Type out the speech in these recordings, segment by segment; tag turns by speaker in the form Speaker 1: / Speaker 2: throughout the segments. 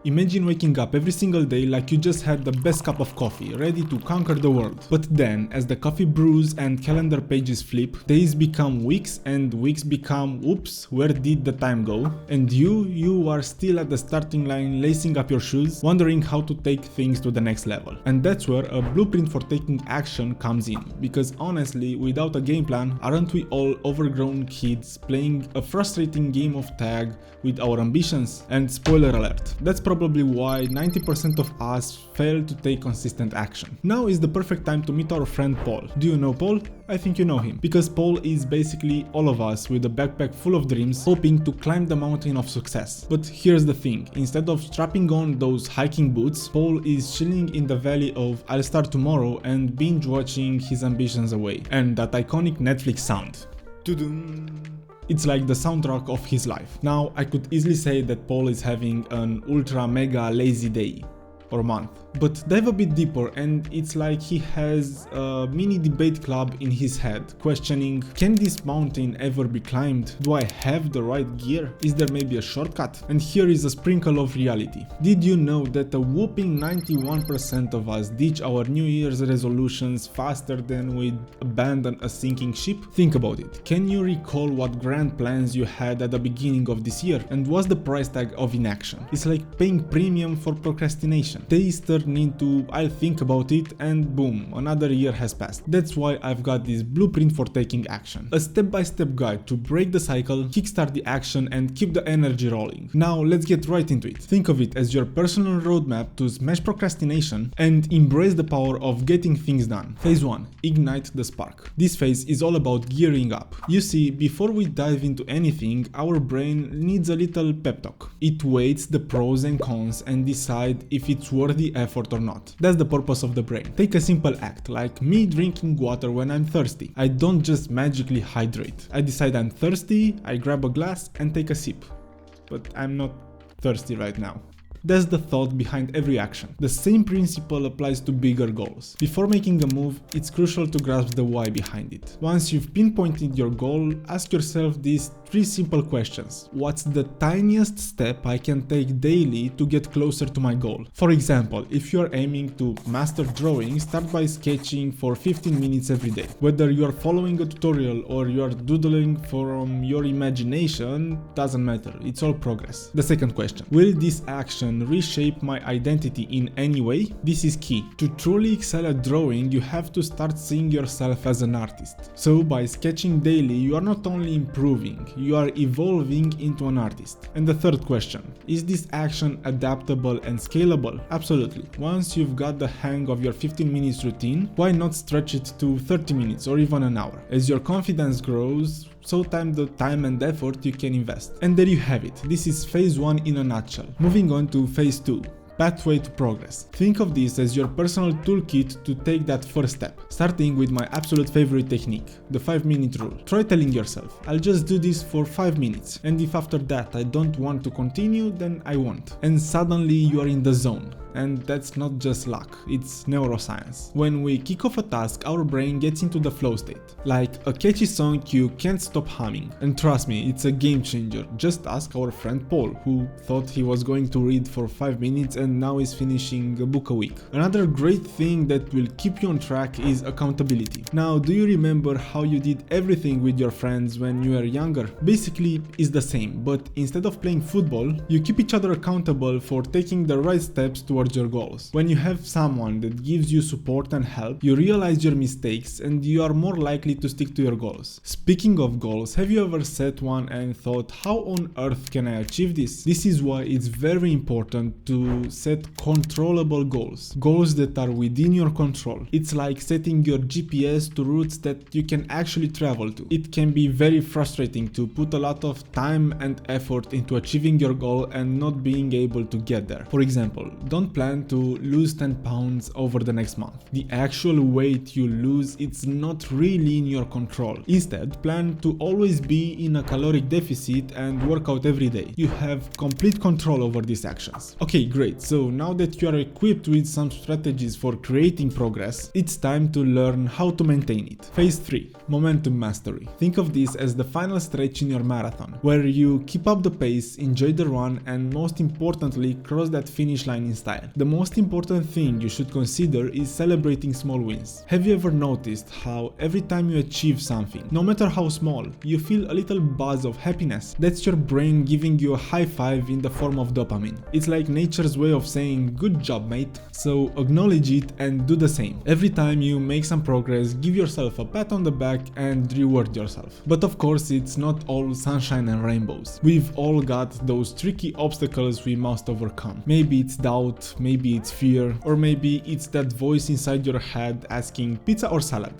Speaker 1: Imagine waking up every single day like you just had the best cup of coffee, ready to conquer the world. But then, as the coffee brews and calendar pages flip, days become weeks and weeks become oops, where did the time go? And you are still at the starting line lacing up your shoes, wondering how to take things to the next level. And that's where a blueprint for taking action comes in, because honestly, without a game plan, aren't we all overgrown kids playing a frustrating game of tag with our ambitions? And spoiler alert, that's probably why 90% of us fail to take consistent action. Now is the perfect time to meet our friend Paul. Do you know Paul? I think you know him, because Paul is basically all of us with a backpack full of dreams hoping to climb the mountain of success. But here's the thing, instead of strapping on those hiking boots, Paul is chilling in the valley of I'll start tomorrow and binge watching his ambitions away. And that iconic Netflix sound. Tudum. It's like the soundtrack of his life. Now, I could easily say that Paul is having an ultra mega lazy day or month. But dive a bit deeper and it's like he has a mini debate club in his head, questioning, can this mountain ever be climbed? Do I have the right gear? Is there maybe a shortcut? And here is a sprinkle of reality. Did you know that a whopping 91% of us ditch our New Year's resolutions faster than we abandon a sinking ship? Think about it. Can you recall what grand plans you had at the beginning of this year? And what's the price tag of inaction? It's like paying premium for procrastination. Days turn into I'll think about it and boom, another year has passed. That's why I've got this blueprint for taking action. A step-by-step guide to break the cycle, kickstart the action and keep the energy rolling. Now let's get right into it. Think of it as your personal roadmap to smash procrastination and embrace the power of getting things done. Phase 1. Ignite the spark. This phase is all about gearing up. You see, before we dive into anything, our brain needs a little pep talk. It weighs the pros and cons and decide if it's worth the effort or not. That's the purpose of the brain. Take a simple act, like me drinking water when I'm thirsty. I don't just magically hydrate. I decide I'm thirsty, I grab a glass and take a sip. But I'm not thirsty right now. That's the thought behind every action. The same principle applies to bigger goals. Before making a move, it's crucial to grasp the why behind it. Once you've pinpointed your goal, ask yourself these 3 simple questions. What's the tiniest step I can take daily to get closer to my goal? For example, if you're aiming to master drawing, start by sketching for 15 minutes every day. Whether you're following a tutorial or you're doodling from your imagination, doesn't matter, it's all progress. The second question, will this action reshape my identity in any way? This is key. To truly excel at drawing, you have to start seeing yourself as an artist. So by sketching daily, you are not only improving, you are evolving into an artist. And the third question, is this action adaptable and scalable? Absolutely. Once you've got the hang of your 15 minutes routine, why not stretch it to 30 minutes or even an hour? As your confidence grows, so the time and effort you can invest. And there you have it. This is phase 1 in a nutshell. Moving on to phase 2. Pathway to progress. Think of this as your personal toolkit to take that first step, starting with my absolute favorite technique, the 5-minute rule. Try telling yourself, I'll just do this for 5 minutes, and if after that I don't want to continue, then I won't. And suddenly you are in the zone. And that's not just luck, it's neuroscience. When we kick off a task, our brain gets into the flow state, like a catchy song you can't stop humming. And trust me, it's a game changer. Just ask our friend Paul, who thought he was going to read for 5 minutes and now is finishing a book a week. Another great thing that will keep you on track is accountability. Now, do you remember how you did everything with your friends when you were younger? Basically, it's the same, but instead of playing football, you keep each other accountable for taking the right steps towards your goals. When you have someone that gives you support and help, you realize your mistakes and you are more likely to stick to your goals. Speaking of goals, have you ever set one and thought, how on earth can I achieve this? This is why it's very important to set controllable goals. Goals that are within your control. It's like setting your GPS to routes that you can actually travel to. It can be very frustrating to put a lot of time and effort into achieving your goal and not being able to get there. For example, don't don't plan to lose 10 pounds over the next month. The actual weight you lose, it's not really in your control. Instead, plan to always be in a caloric deficit and work out every day. You have complete control over these actions. Okay, great. So now that you are equipped with some strategies for creating progress, it's time to learn how to maintain it. Phase 3. Momentum mastery. Think of this as the final stretch in your marathon, where you keep up the pace, enjoy the run, and most importantly, cross that finish line in style. The most important thing you should consider is celebrating small wins. Have you ever noticed how every time you achieve something, no matter how small, you feel a little buzz of happiness? That's your brain giving you a high five in the form of dopamine. It's like nature's way of saying, good job, mate. So acknowledge it and do the same. Every time you make some progress, give yourself a pat on the back and reward yourself. But of course, it's not all sunshine and rainbows. We've all got those tricky obstacles we must overcome. Maybe it's doubt, maybe it's fear, or maybe it's that voice inside your head asking pizza or salad.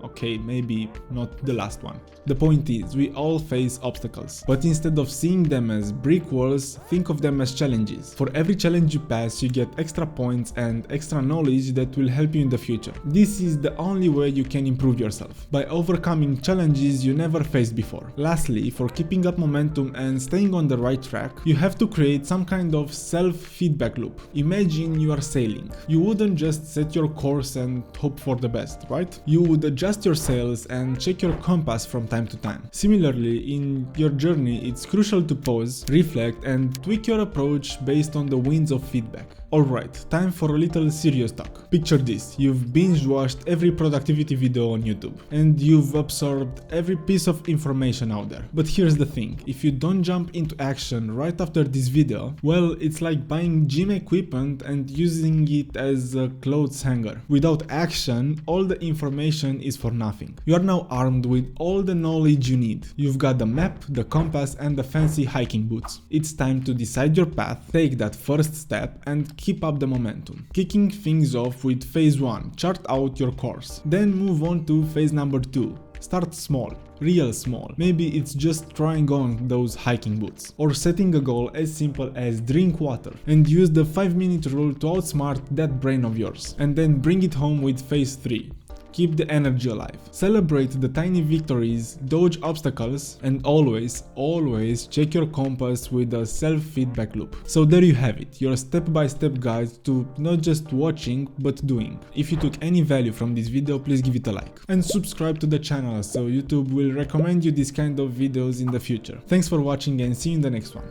Speaker 1: Okay, maybe not the last one. The point is, we all face obstacles, but instead of seeing them as brick walls, think of them as challenges. For every challenge you pass, you get extra points and extra knowledge that will help you in the future. This is the only way you can improve yourself, by overcoming challenges you never faced before. Lastly, for keeping up momentum and staying on the right track, you have to create some kind of self-feedback loop. Imagine you are sailing. You wouldn't just set your course and hope for the best, right? You would adjust your sails and check your compass from time to time. Similarly, in your journey, it's crucial to pause, reflect, and tweak your approach based on the winds of feedback. Alright, time for a little serious talk. Picture this, you've binge-watched every productivity video on YouTube, and you've absorbed every piece of information out there. But here's the thing, if you don't jump into action right after this video, well, it's like buying gym equipment and using it as a clothes hanger. Without action, all the information is for nothing. You are now armed with all the knowledge you need. You've got the map, the compass, and the fancy hiking boots. It's time to decide your path, take that first step, and keep up the momentum. Kicking things off with phase 1, chart out your course. Then move on to phase number 2. Start small, real small. Maybe it's just trying on those hiking boots, or setting a goal as simple as drink water, and use the 5-minute rule to outsmart that brain of yours. And then bring it home with phase 3. Keep the energy alive. Celebrate the tiny victories, dodge obstacles, and always check your compass with a self-feedback loop. So there you have it, your step-by-step guide to not just watching, but doing. If you took any value from this video, please give it a like. And subscribe to the channel so YouTube will recommend you this kind of videos in the future. Thanks for watching and see you in the next one.